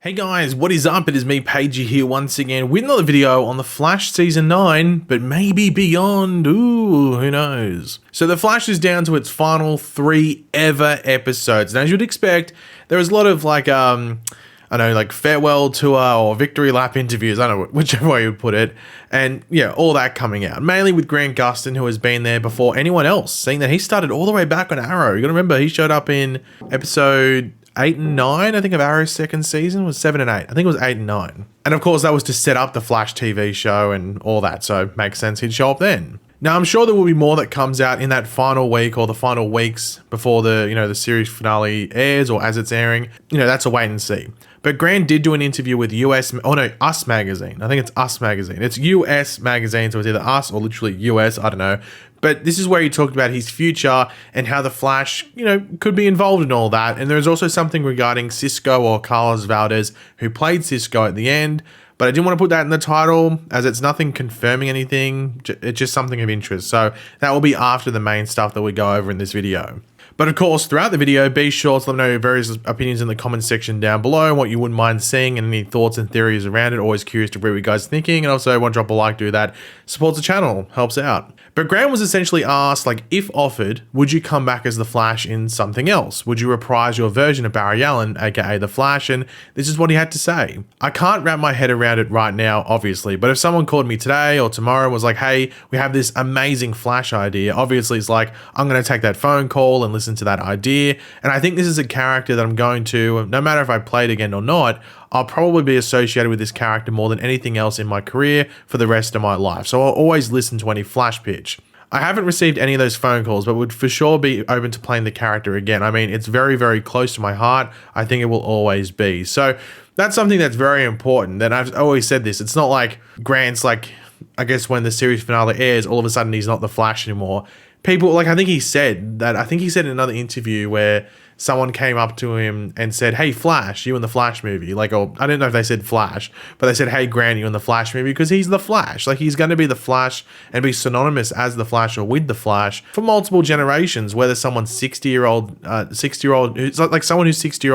Hey guys, what is up? It is me, Pagey, here once again with another video on The Flash Season 9, but maybe beyond. Ooh, who knows? So The Flash is down to its final 3 ever episodes. And as you'd expect, there was a lot of like farewell tour or victory lap interviews, I don't know, whichever way you would put it. And yeah, all that coming out. Mainly with Grant Gustin, who has been there before anyone else, seeing that he started all the way back on Arrow. You gotta remember, he showed up in episode 8 and 9, I think, of Arrow's second season. Was 7 and 8. I think it was 8 and 9. And of course, that was to set up the Flash TV show and all that, so it makes sense he'd show up then. Now, I'm sure there will be more that comes out in that final week or the final weeks before the series finale airs or as it's airing. That's a wait and see. But Grant did do an interview with Us Magazine. I think it's Us Magazine. It's US Magazine, so it's either Us or literally US, I don't know. But this is where he talked about his future and how the Flash, could be involved in all that. And there's also something regarding Cisco or Carlos Valdez, who played Cisco at the end. But I didn't want to put that in the title, as it's nothing confirming anything. It's just something of interest. So that will be after the main stuff that we go over in this video. But of course, throughout the video, be sure to let me know your various opinions in the comment section down below and what you wouldn't mind seeing and any thoughts and theories around it. Always curious to hear what you guys are thinking. And also, want to drop a like, do that. Supports the channel, helps out. But Grant was essentially asked, if offered, would you come back as the Flash in something else? Would you reprise your version of Barry Allen, aka the Flash? And this is what he had to say. I can't wrap my head around it right now, obviously, but if someone called me today or tomorrow and was like, hey, we have this amazing Flash idea, obviously it's like, I'm going to take that phone call and listen to that idea. And I think this is a character that I'm going to, no matter if I play it again or not, I'll probably be associated with this character more than anything else in my career for the rest of my life. So I'll always listen to any Flash pitch. I haven't received any of those phone calls, but would for sure be open to playing the character again. I mean, it's very, very close to my heart. I think it will always be. So that's something that's very important. And I've always said this. It's not like Grant's I guess when the series finale airs, all of a sudden he's not the Flash anymore. People, I think he said in another interview where someone came up to him and said, hey, Flash, you in the Flash movie. I don't know if they said Flash, but they said, hey, Grant, you in the Flash movie, because he's the Flash. He's going to be the Flash and be synonymous as the Flash or with the Flash for multiple generations, whether someone's 60 years old, someone who's 60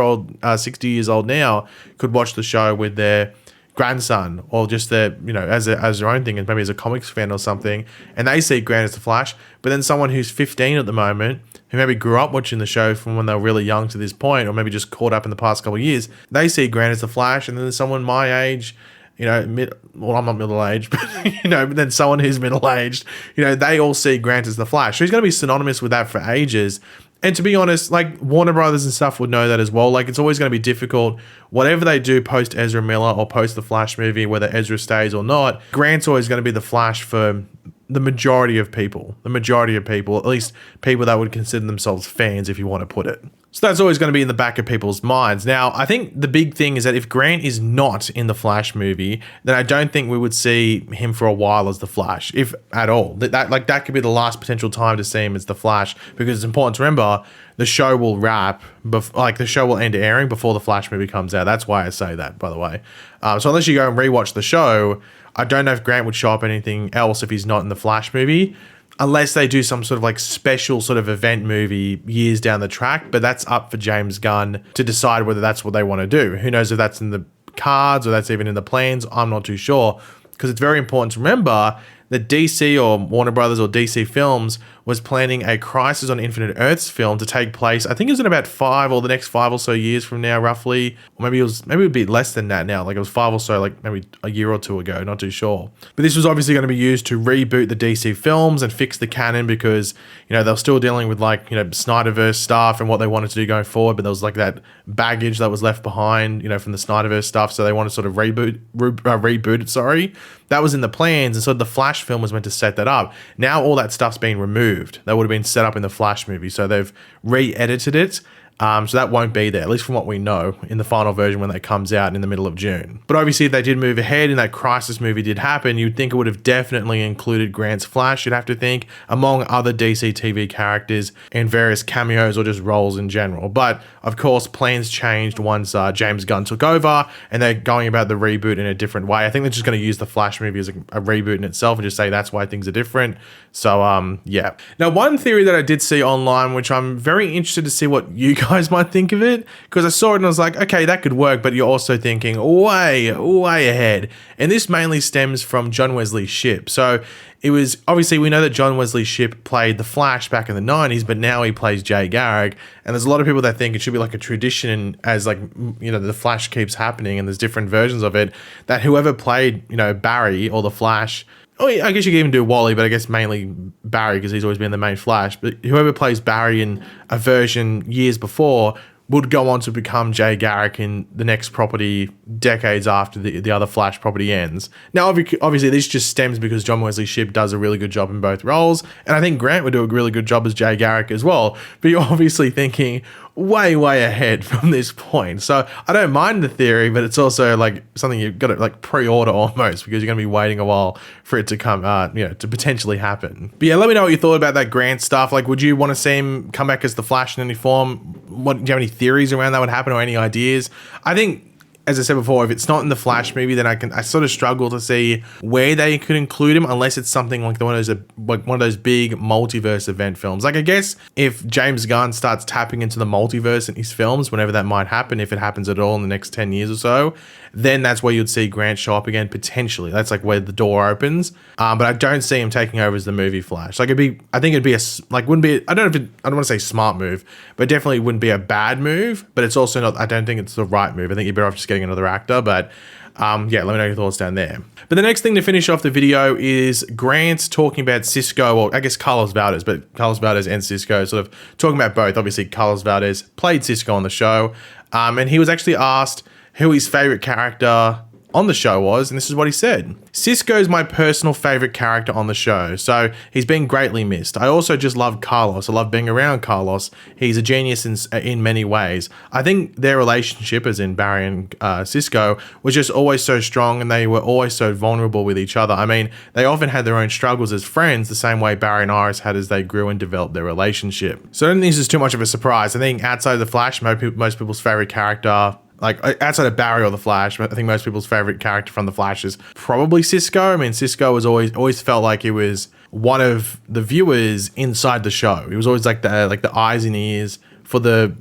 years old now could watch the show with their grandson or just their, as their own thing, and maybe as a comics fan or something, and they see Grant as the Flash. But then someone who's 15 at the moment, who maybe grew up watching the show from when they were really young to this point, or maybe just caught up in the past couple of years, they see Grant as the Flash. And then there's someone my age, I'm not middle-aged, but, but then someone who's middle-aged, they all see Grant as the Flash. So he's going to be synonymous with that for ages. And to be honest, Warner Brothers and stuff would know that as well. It's always going to be difficult. Whatever they do post Ezra Miller or post the Flash movie, whether Ezra stays or not, Grant's always going to be the Flash for the majority of people. The majority of people, at least people that would consider themselves fans, if you want to put it. So that's always going to be in the back of people's minds. Now, I think the big thing is that if Grant is not in the Flash movie, then I don't think we would see him for a while as the Flash, if at all. That could be the last potential time to see him as the Flash, because it's important to remember the show will wrap, the show will end airing before the Flash movie comes out. That's why I say that, by the way. So unless you go and rewatch the show, I don't know if Grant would show up in anything else if he's not in the Flash movie, unless they do some sort of special sort of event movie years down the track. But that's up for James Gunn to decide whether that's what they want to do. Who knows if that's in the cards or that's even in the plans. I'm not too sure, because it's very important to remember that DC or Warner Brothers or DC Films was planning a Crisis on Infinite Earths film to take place, I think it was in about 5 or the next 5 or so years from now, roughly. Or maybe it would be less than that now. It was 5 or so, maybe a year or two ago, not too sure. But this was obviously going to be used to reboot the DC films and fix the canon, because, they were still dealing with Snyderverse stuff and what they wanted to do going forward, but there was that baggage that was left behind, from the Snyderverse stuff. So they wanted to sort of reboot it, sorry. That was in the plans, and so the Flash film was meant to set that up. Now all that stuff's been removed. That would have been set up in the Flash movie, so they've re-edited it. So that won't be there, at least from what we know, in the final version when that comes out in the middle of June. But obviously, if they did move ahead and that Crisis movie did happen, you'd think it would have definitely included Grant's Flash, you'd have to think, among other DC TV characters and various cameos or just roles in general. But, of course, plans changed once James Gunn took over, and they're going about the reboot in a different way. I think they're just going to use the Flash movie as a reboot in itself and just say that's why things are different. So, yeah. Now, one theory that I did see online, which I'm very interested to see what you guys guys might think of it, because I saw it and I was like, okay, that could work, but you're also thinking way ahead. And this mainly stems from John Wesley Shipp. So it was, obviously we know that John Wesley Shipp played the Flash back in the 90s, but now he plays Jay Garrick. And there's a lot of people that think it should be like a tradition, as like, you know, the Flash keeps happening and there's different versions of it, that whoever played, you know, Barry or the Flash, oh, yeah, I guess you could even do Wally, but I guess mainly Barry because he's always been the main Flash. But whoever plays Barry in a version years before would go on to become Jay Garrick in the next property decades after the other Flash property ends. Now, obviously, this just stems because John Wesley Shipp does a really good job in both roles, and I think Grant would do a really good job as Jay Garrick as well. But you're obviously thinking way ahead from this point. So I don't mind the theory, but it's also like something you've got to like pre-order almost, because you're going to be waiting a while for it to come, to potentially happen. But yeah, let me know what you thought about that Grant stuff. Like, would you want to see him come back as the Flash in any form? What, do you have any theories around that would happen, or any ideas? I think, as I said before, if it's not in the Flash movie, then I sort of struggle to see where they could include him, unless it's something like one of those big multiverse event films. Like, I guess if James Gunn starts tapping into the multiverse in his films, whenever that might happen, if it happens at all in the next 10 years or so, then that's where you'd see Grant show up again, potentially. That's like where the door opens. But I don't see him taking over as the movie Flash. Like, I think it'd be I don't want to say smart move, but definitely wouldn't be a bad move, but it's also not, I don't think it's the right move. I think you're better off just getting another actor, but yeah, let me know your thoughts down there. But the next thing to finish off the video is Grant talking about Cisco, or I guess Carlos Valdez, but Carlos Valdez and Cisco, sort of talking about both. Obviously, Carlos Valdez played Cisco on the show, and he was actually asked who his favorite character on the show was, and this is what he said. Cisco's my personal favorite character on the show, so he's been greatly missed. I also just love Carlos. I love being around Carlos. He's a genius in many ways. I think their relationship, as in Barry and Cisco, was just always so strong, and they were always so vulnerable with each other. I mean, they often had their own struggles as friends, the same way Barry and Iris had as they grew and developed their relationship. So I don't think this is too much of a surprise. I think outside of the Flash, most people's favorite character, like outside of Barry or the Flash, I think most people's favorite character from the Flash is probably Cisco. I mean, Cisco was always felt like he was one of the viewers inside the show. He was always like the eyes and ears for the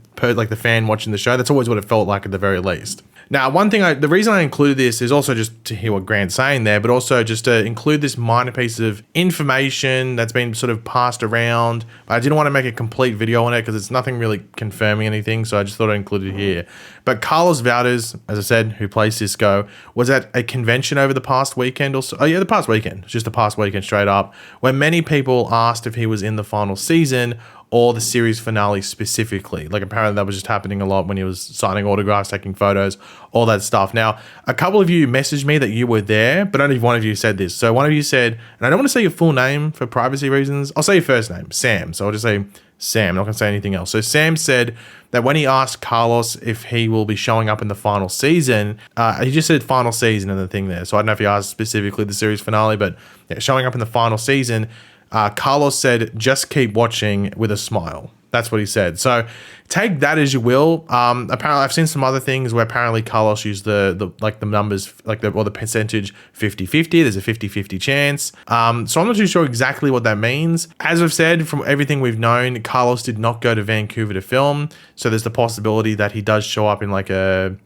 fan watching the show. That's always what it felt like at the very least. Now, the reason I included this is also just to hear what Grant's saying there, but also just to include this minor piece of information that's been sort of passed around. I didn't want to make a complete video on it because it's nothing really confirming anything, so I just thought I'd include it here. But Carlos Valdez, as I said, who plays Cisco, was at a convention over the past weekend or so. Oh yeah, the past weekend. Just the past weekend straight up, where many people asked if he was in the final season or the series finale specifically. Like, apparently that was just happening a lot when he was signing autographs, taking photos, all that stuff. Now, a couple of you messaged me that you were there, but only one of you said this. So one of you said, and I don't want to say your full name for privacy reasons. I'll say your first name, Sam. So I'll just say Sam. I'm not going to say anything else. So Sam said that when he asked Carlos if he will be showing up in the final season, he just said final season in the thing there. So I don't know if he asked specifically the series finale, but yeah, showing up in the final season, Carlos said, just keep watching with a smile. That's what he said. So take that as you will. Apparently, I've seen some other things where apparently Carlos used the numbers, or the percentage 50-50. There's a 50-50 chance. So I'm not too sure exactly what that means. As I've said, from everything we've known, Carlos did not go to Vancouver to film. So there's the possibility that he does show up in like a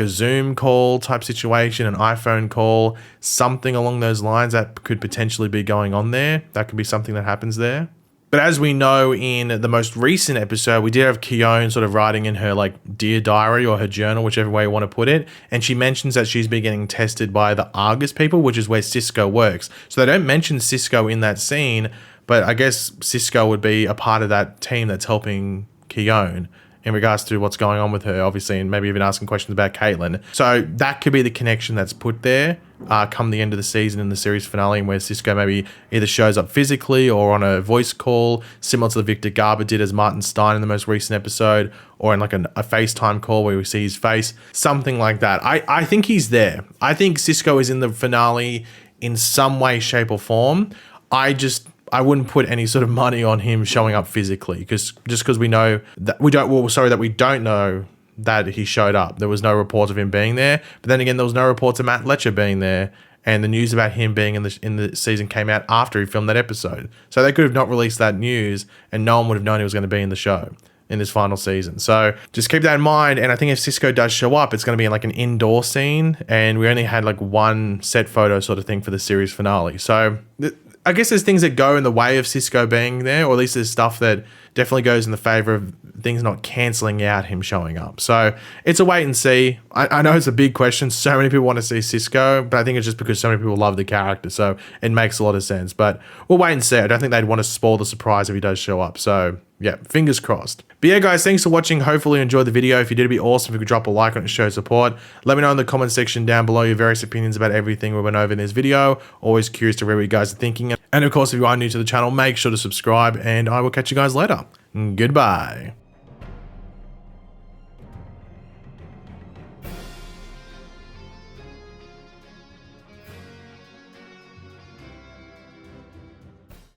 Zoom call type situation, an iPhone call, something along those lines that could potentially be going on there. That could be something that happens there. But as we know, in the most recent episode, we did have Thawne sort of writing in her dear diary or her journal, whichever way you want to put it. And she mentions that she's been getting tested by the Argus people, which is where Cisco works. So they don't mention Cisco in that scene, but I guess Cisco would be a part of that team that's helping Thawne in regards to what's going on with her, obviously, and maybe even asking questions about Caitlin. So that could be the connection that's put there come the end of the season in the series finale, where Cisco maybe either shows up physically or on a voice call, similar to the Victor Garber did as Martin Stein in the most recent episode, or in a FaceTime call where we see his face, something like that. I think he's there. I think Cisco is in the finale in some way, shape, or form. I wouldn't put any sort of money on him showing up physically, because we know that we don't know that he showed up. There was no reports of him being there, but then again, there was no reports of Matt Letcher being there, and the news about him being in the season came out after he filmed that episode. So they could have not released that news, and no one would have known he was going to be in the show. in this final season. So just keep that in mind. And I think if Cisco does show up, it's going to be in like an indoor scene. And we only had like one set photo sort of thing for the series finale. So I guess there's things that go in the way of Cisco being there, or at least there's stuff that definitely goes in the favor of things not canceling out him showing up. So it's a wait and see. I know it's a big question. So many people want to see Cisco, but I think it's just because so many people love the character. So it makes a lot of sense. But we'll wait and see. I don't think they'd want to spoil the surprise if he does show up. So yeah, fingers crossed. But yeah, guys, thanks for watching. Hopefully you enjoyed the video. If you did, it'd be awesome if you could drop a like on it to show support. Let me know in the comment section down below your various opinions about everything we went over in this video. Always curious to read what you guys are thinking. And of course, if you are new to the channel, make sure to subscribe, and I will catch you guys later. Goodbye.